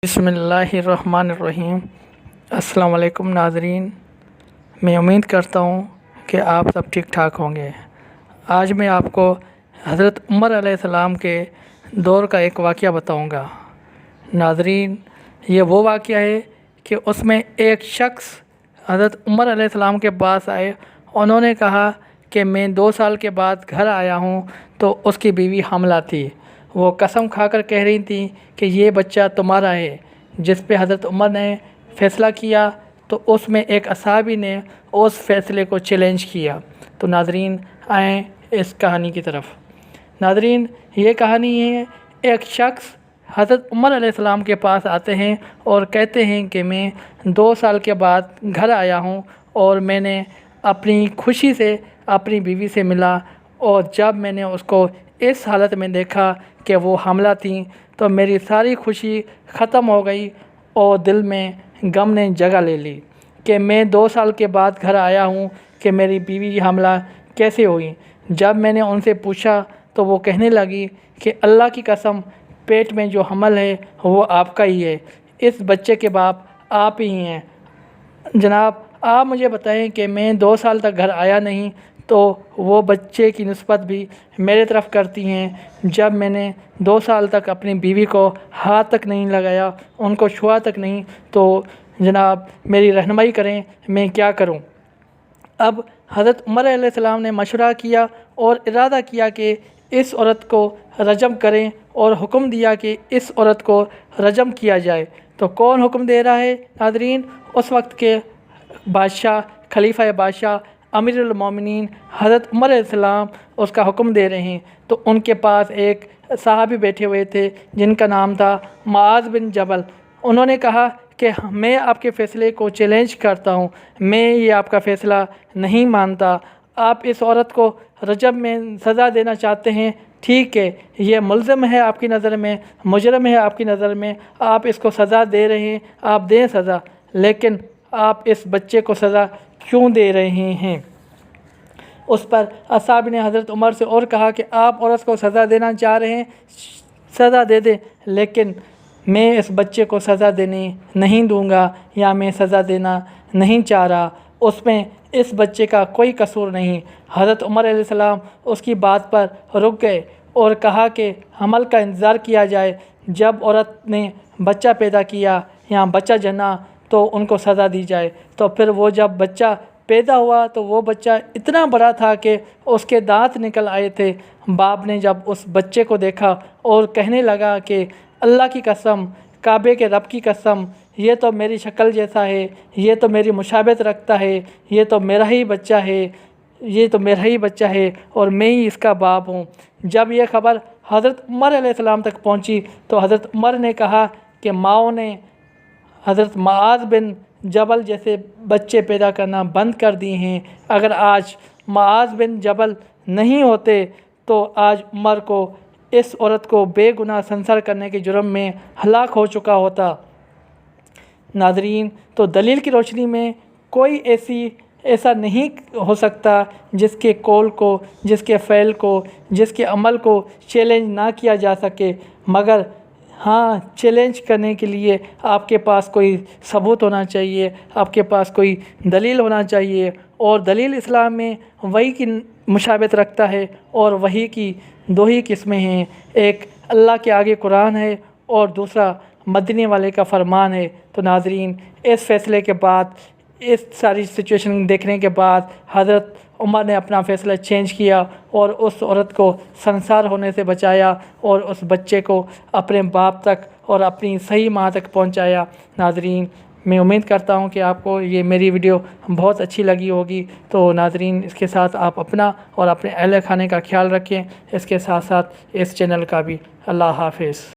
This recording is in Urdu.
بسم اللہ الرحمن الرحیم۔ السلام علیکم ناظرین، میں امید کرتا ہوں کہ آپ سب ٹھیک ٹھاک ہوں گے۔ آج میں آپ کو حضرت عمر علیہ السلام کے دور کا ایک واقعہ بتاؤں گا۔ ناظرین، یہ وہ واقعہ ہے کہ اس میں ایک شخص حضرت عمر علیہ السلام کے پاس آئے۔ انہوں نے کہا کہ میں 2 سال کے بعد گھر آیا ہوں تو اس کی بیوی حاملہ تھی۔ وہ قسم کھا کر کہہ رہی تھی کہ یہ بچہ تمہارا ہے، جس پہ حضرت عمر نے فیصلہ کیا تو اس میں ایک اصحابی نے اس فیصلے کو چیلنج کیا۔ تو ناظرین، آئیں اس کہانی کی طرف۔ ناظرین، یہ کہانی ہے، ایک شخص حضرت عمر علیہ السلام کے پاس آتے ہیں اور کہتے ہیں کہ میں 2 سال کے بعد گھر آیا ہوں اور میں نے اپنی خوشی سے اپنی بیوی سے ملا، اور جب میں نے اس کو اس حالت میں دیکھا کہ وہ حاملہ تھیں تو میری ساری خوشی ختم ہو گئی اور دل میں غم نے جگہ لے لی کہ میں 2 سال کے بعد گھر آیا ہوں کہ میری بیوی حاملہ کیسے ہوئی۔ جب میں نے ان سے پوچھا تو وہ کہنے لگی کہ اللہ کی قسم، پیٹ میں جو حمل ہے وہ آپ کا ہی ہے، اس بچے کے باپ آپ ہی ہیں۔ جناب، آپ مجھے بتائیں کہ میں 2 سال تک گھر آیا نہیں تو وہ بچے کی نسبت بھی میرے طرف کرتی ہیں، جب میں نے 2 سال تک اپنی بیوی کو ہاتھ تک نہیں لگایا، ان کو چھوا تک نہیں، تو جناب میری رہنمائی کریں، میں کیا کروں؟ اب حضرت عمر علیہ السلام نے مشورہ کیا اور ارادہ کیا کہ اس عورت کو رجم کریں، اور حکم دیا کہ اس عورت کو رجم کیا جائے۔ تو کون حکم دے رہا ہے ناظرین؟ اس وقت کے بادشاہ، خلیفہ بادشاہ، امیر المومنین حضرت عمر علیہ السلام اس کا حکم دے رہے ہیں۔ تو ان کے پاس ایک صحابی بیٹھے ہوئے تھے جن کا نام تھا معاذ بن جبل۔ انہوں نے کہا کہ میں آپ کے فیصلے کو چیلنج کرتا ہوں، میں یہ آپ کا فیصلہ نہیں مانتا۔ آپ اس عورت کو رجم میں سزا دینا چاہتے ہیں، ٹھیک ہے، یہ ملزم ہے آپ کی نظر میں، مجرم ہے آپ کی نظر میں، آپ اس کو سزا دے رہے ہیں، آپ دیں سزا، لیکن آپ اس بچے کو سزا کیوں دے رہے ہیں؟ اس پر اصحاب نے حضرت عمر سے اور کہا کہ آپ عورت کو سزا دینا چاہ رہے ہیں، سزا دے دیں، لیکن میں اس بچے کو سزا دینے نہیں دوں گا، یا میں سزا دینا نہیں چاہ رہا، اس میں اس بچے کا کوئی قصور نہیں۔ حضرت عمر علیہ السلام اس کی بات پر رک گئے اور کہا کہ حمل کا انتظار کیا جائے، جب عورت نے بچہ پیدا کیا یا بچہ جنا تو ان کو سزا دی جائے۔ تو پھر وہ جب بچہ پیدا ہوا تو وہ بچہ اتنا بڑا تھا کہ اس کے دانت نکل آئے تھے۔ باپ نے جب اس بچے کو دیکھا اور کہنے لگا کہ اللہ کی قسم، کعبے کے رب کی قسم، یہ تو میری شکل جیسا ہے، یہ تو میری مشابہت رکھتا ہے، یہ تو میرا ہی بچہ ہے، یہ تو میرا ہی بچہ ہے اور میں ہی اس کا باپ ہوں۔ جب یہ خبر حضرت عمر علیہ السلام تک پہنچی تو حضرت عمر نے کہا کہ ماؤں نے حضرت معاذ بن جبل جیسے بچے پیدا کرنا بند کر دیے ہیں۔ اگر آج معاذ بن جبل نہیں ہوتے تو آج عمر کو اس عورت کو بے گناہ سنسار کرنے کے جرم میں ہلاک ہو چکا ہوتا۔ ناظرین، تو دلیل کی روشنی میں کوئی ایسا نہیں ہو سکتا جس کے قول کو، جس کے فعل کو، جس کے عمل کو چیلنج نہ کیا جا سکے، مگر ہاں، چیلنج کرنے کے لیے آپ کے پاس کوئی ثبوت ہونا چاہیے، آپ کے پاس کوئی دلیل ہونا چاہیے، اور دلیل اسلام میں وحی کی مشابہت رکھتا ہے، اور وحی کی 2 ہی قسمیں ہیں، ایک اللہ کے آگے قرآن ہے اور دوسرا مدینے والے کا فرمان ہے۔ تو ناظرین، اس فیصلے کے بعد، اس ساری سچویشن دیکھنے کے بعد حضرت عمر نے اپنا فیصلہ چینج کیا اور اس عورت کو سنسار ہونے سے بچایا اور اس بچے کو اپنے باپ تک اور اپنی صحیح ماں تک پہنچایا۔ ناظرین، میں امید کرتا ہوں کہ آپ کو یہ میری ویڈیو بہت اچھی لگی ہوگی۔ تو ناظرین، اس کے ساتھ آپ اپنا اور اپنے اہل خانے کا خیال رکھیں، اس کے ساتھ ساتھ اس چینل کا بھی۔ اللہ حافظ۔